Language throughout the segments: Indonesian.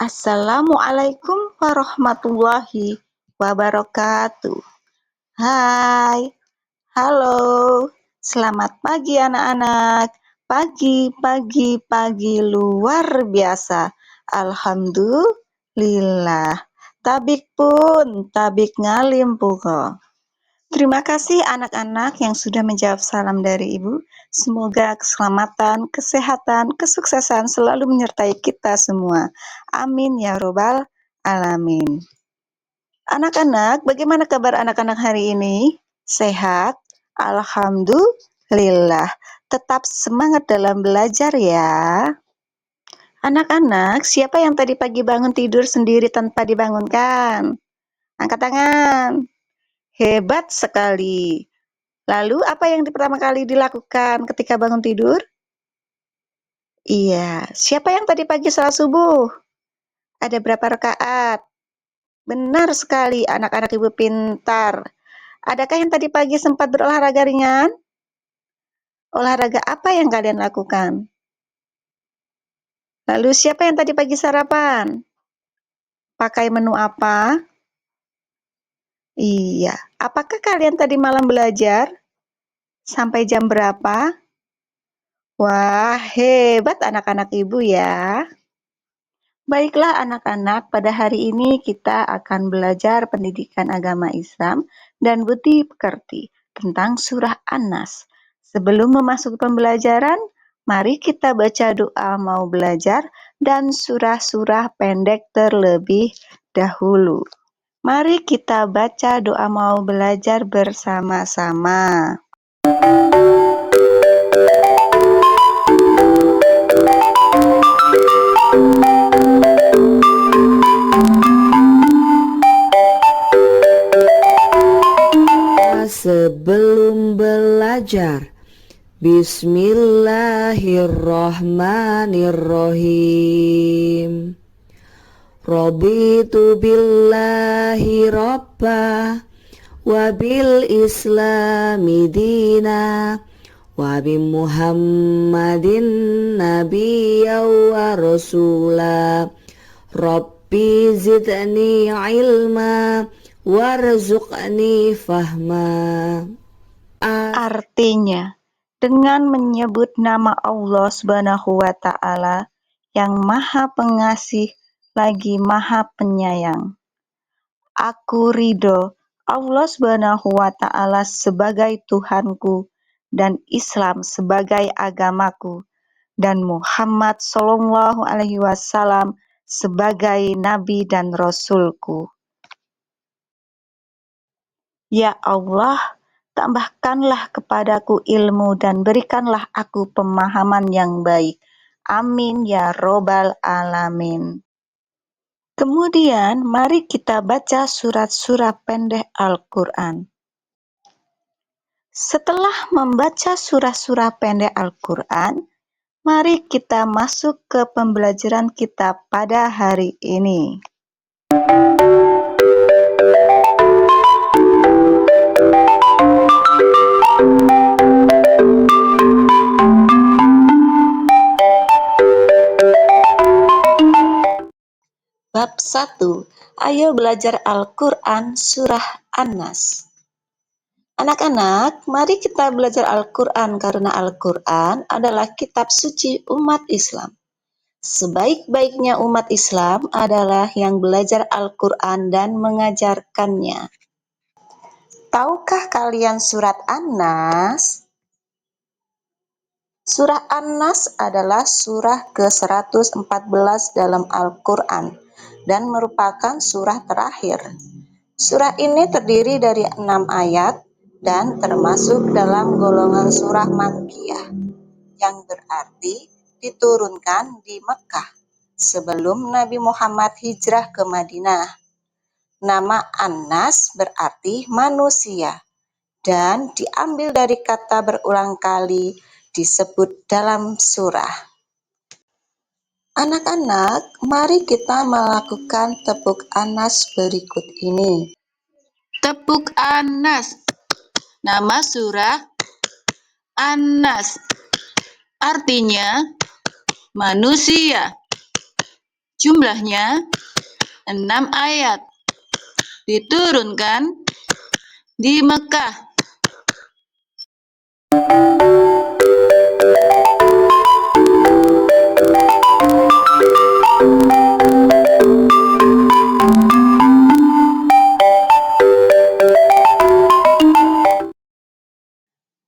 Assalamualaikum warahmatullahi wabarakatuh. Hai, halo, selamat pagi anak-anak. Pagi luar biasa. Alhamdulillah. Tabik pun, tabik ngalim puko. Terima kasih anak-anak yang sudah menjawab salam dari Ibu. Semoga keselamatan, kesehatan, kesuksesan selalu menyertai kita semua. Amin ya robbal alamin. Anak-anak, bagaimana kabar anak-anak hari ini? Sehat? Alhamdulillah. Tetap semangat dalam belajar ya. Anak-anak, siapa yang tadi pagi bangun tidur sendiri tanpa dibangunkan? Angkat tangan. Hebat sekali. Lalu apa yang pertama kali dilakukan ketika bangun tidur? Iya, siapa yang tadi pagi salat subuh? Ada berapa rakaat? Benar sekali, anak-anak Ibu pintar. Adakah yang tadi pagi sempat berolahraga ringan? Olahraga apa yang kalian lakukan? Lalu siapa yang tadi pagi sarapan? Pakai menu apa? Iya, apakah kalian tadi malam belajar? Sampai jam berapa? Wah, hebat anak-anak Ibu ya. Baiklah anak-anak, pada hari ini kita akan belajar pendidikan agama Islam dan budi pekerti tentang surah An-Nas. Sebelum memasuki pembelajaran, mari kita baca doa mau belajar dan surah-surah pendek terlebih dahulu. Mari kita baca doa mau belajar bersama-sama. Sebelum belajar, Bismillahirrahmanirrahim. Raditu billahi rabba wa bil islami dina wa bi Muhammadin nabiyya wa rasula. Rabbi zidni ilma warzuqni fahma. Artinya, dengan menyebut nama Allah Subhanahu wa Ta'ala yang Maha Pengasih lagi Maha Penyayang. Aku ridho Allah Subhanahu wa Ta'ala sebagai Tuhanku dan Islam sebagai agamaku dan Muhammad Shallallahu Alaihi Wasallam sebagai Nabi dan Rasulku. Ya Allah, tambahkanlah kepadaku ilmu dan berikanlah aku pemahaman yang baik. Amin ya robbal alamin. Kemudian mari kita baca surat-surah pendek Al-Quran. Setelah membaca surah-surah pendek Al-Quran, mari kita masuk ke pembelajaran kita pada hari ini. Bab 1. Ayo belajar Al-Quran Surah An-Nas. Anak-anak, mari kita belajar Al-Quran karena Al-Quran adalah kitab suci umat Islam. Sebaik-baiknya umat Islam adalah yang belajar Al-Quran dan mengajarkannya. Tahukah kalian surat An-Nas? Surah An-Nas adalah surah ke-114 dalam Al-Quran dan merupakan surah terakhir. Surah ini terdiri dari 6 ayat dan termasuk dalam golongan surah Makkiyah, yang berarti diturunkan di Mekah sebelum Nabi Muhammad hijrah ke Madinah. Nama An-Nas berarti manusia dan diambil dari kata berulang kali disebut dalam surah. Anak-anak, mari kita melakukan tepuk An-Nas berikut ini. Tepuk An-Nas. Nama surah An-Nas. Artinya manusia. Jumlahnya 6 ayat. Diturunkan di Mekah.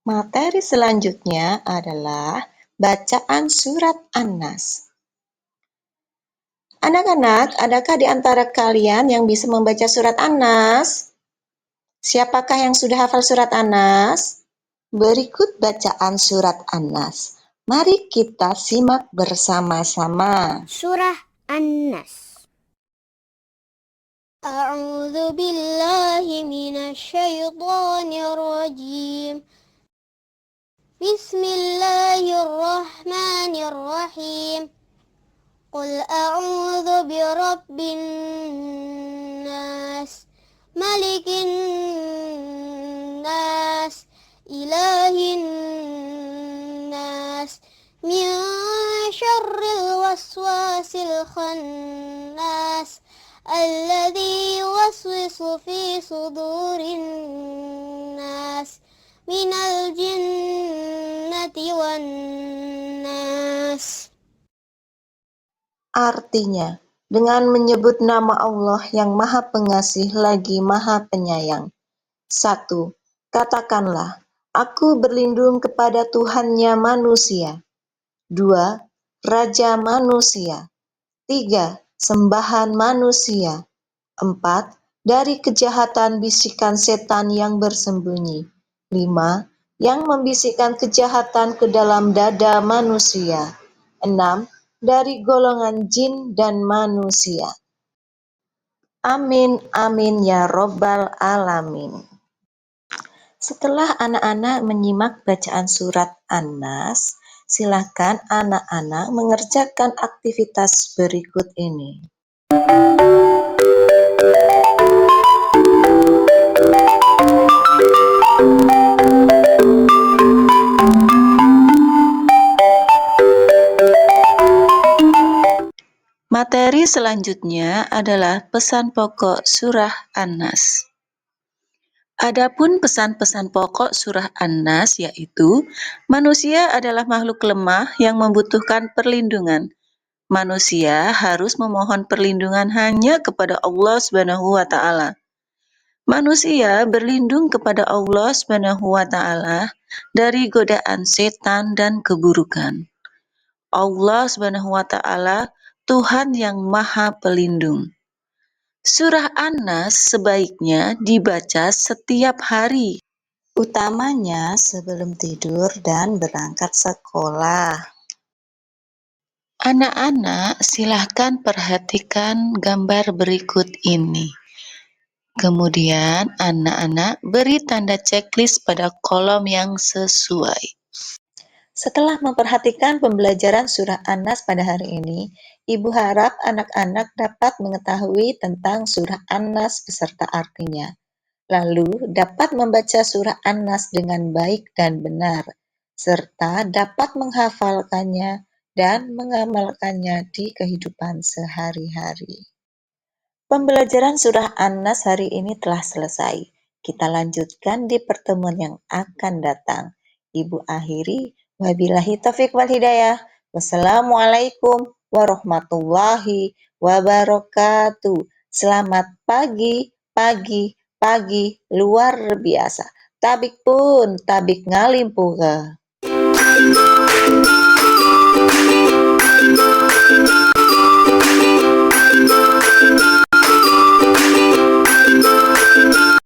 Materi selanjutnya adalah bacaan surat An-Nas. Anak-anak, adakah di antara kalian yang bisa membaca surat An-Nas? Siapakah yang sudah hafal surat An-Nas? Berikut bacaan surat An-Nas. Mari kita simak bersama-sama. Surah An-Nas. A'udzu billahi minasyaitonir rajim. Bismillahirrahmanirrahim. Qul a'udzu birabbin nas, malikin nas, ilahin nas, min syarril waswasil khannas, alladzi yuwaswisu fi sudurin nas, minal jinnati wan nas. Artinya, dengan menyebut nama Allah yang Maha Pengasih lagi Maha Penyayang. 1. Katakanlah, aku berlindung kepada Tuhannya manusia. 2. Raja manusia. 3. Sembahan manusia. 4. Dari kejahatan bisikan setan yang bersembunyi. 5. Yang membisikkan kejahatan ke dalam dada manusia. 6. Dari golongan jin dan manusia. Amin, amin ya robbal alamin. Setelah anak-anak menyimak bacaan surat An-Nas, silakan anak-anak mengerjakan aktivitas berikut ini. Materi selanjutnya adalah pesan pokok surah An-Nas. Adapun pesan-pesan pokok surah An-Nas yaitu, manusia adalah makhluk lemah yang membutuhkan perlindungan. Manusia harus memohon perlindungan hanya kepada Allah Subhanahu wa taala. Manusia berlindung kepada Allah Subhanahu wa taala dari godaan setan dan keburukan. Allah Subhanahu wa taala Tuhan yang Maha Pelindung. Surah An-Nas sebaiknya dibaca setiap hari, utamanya sebelum tidur dan berangkat sekolah. Anak-anak, silahkan perhatikan gambar berikut ini. Kemudian, anak-anak beri tanda checklist pada kolom yang sesuai. Setelah memperhatikan pembelajaran surah An-Nas pada hari ini, Ibu harap anak-anak dapat mengetahui tentang surah An-Nas beserta artinya. Lalu dapat membaca surah An-Nas dengan baik dan benar, serta dapat menghafalkannya dan mengamalkannya di kehidupan sehari-hari. Pembelajaran surah An-Nas hari ini telah selesai. Kita lanjutkan di pertemuan yang akan datang. Ibu akhiri, wabillahi taufiq wal hidayah. Wassalamualaikum warahmatullahi wabarakatuh. Selamat pagi, pagi, pagi luar biasa. Tabik pun, tabik ngalimpuh.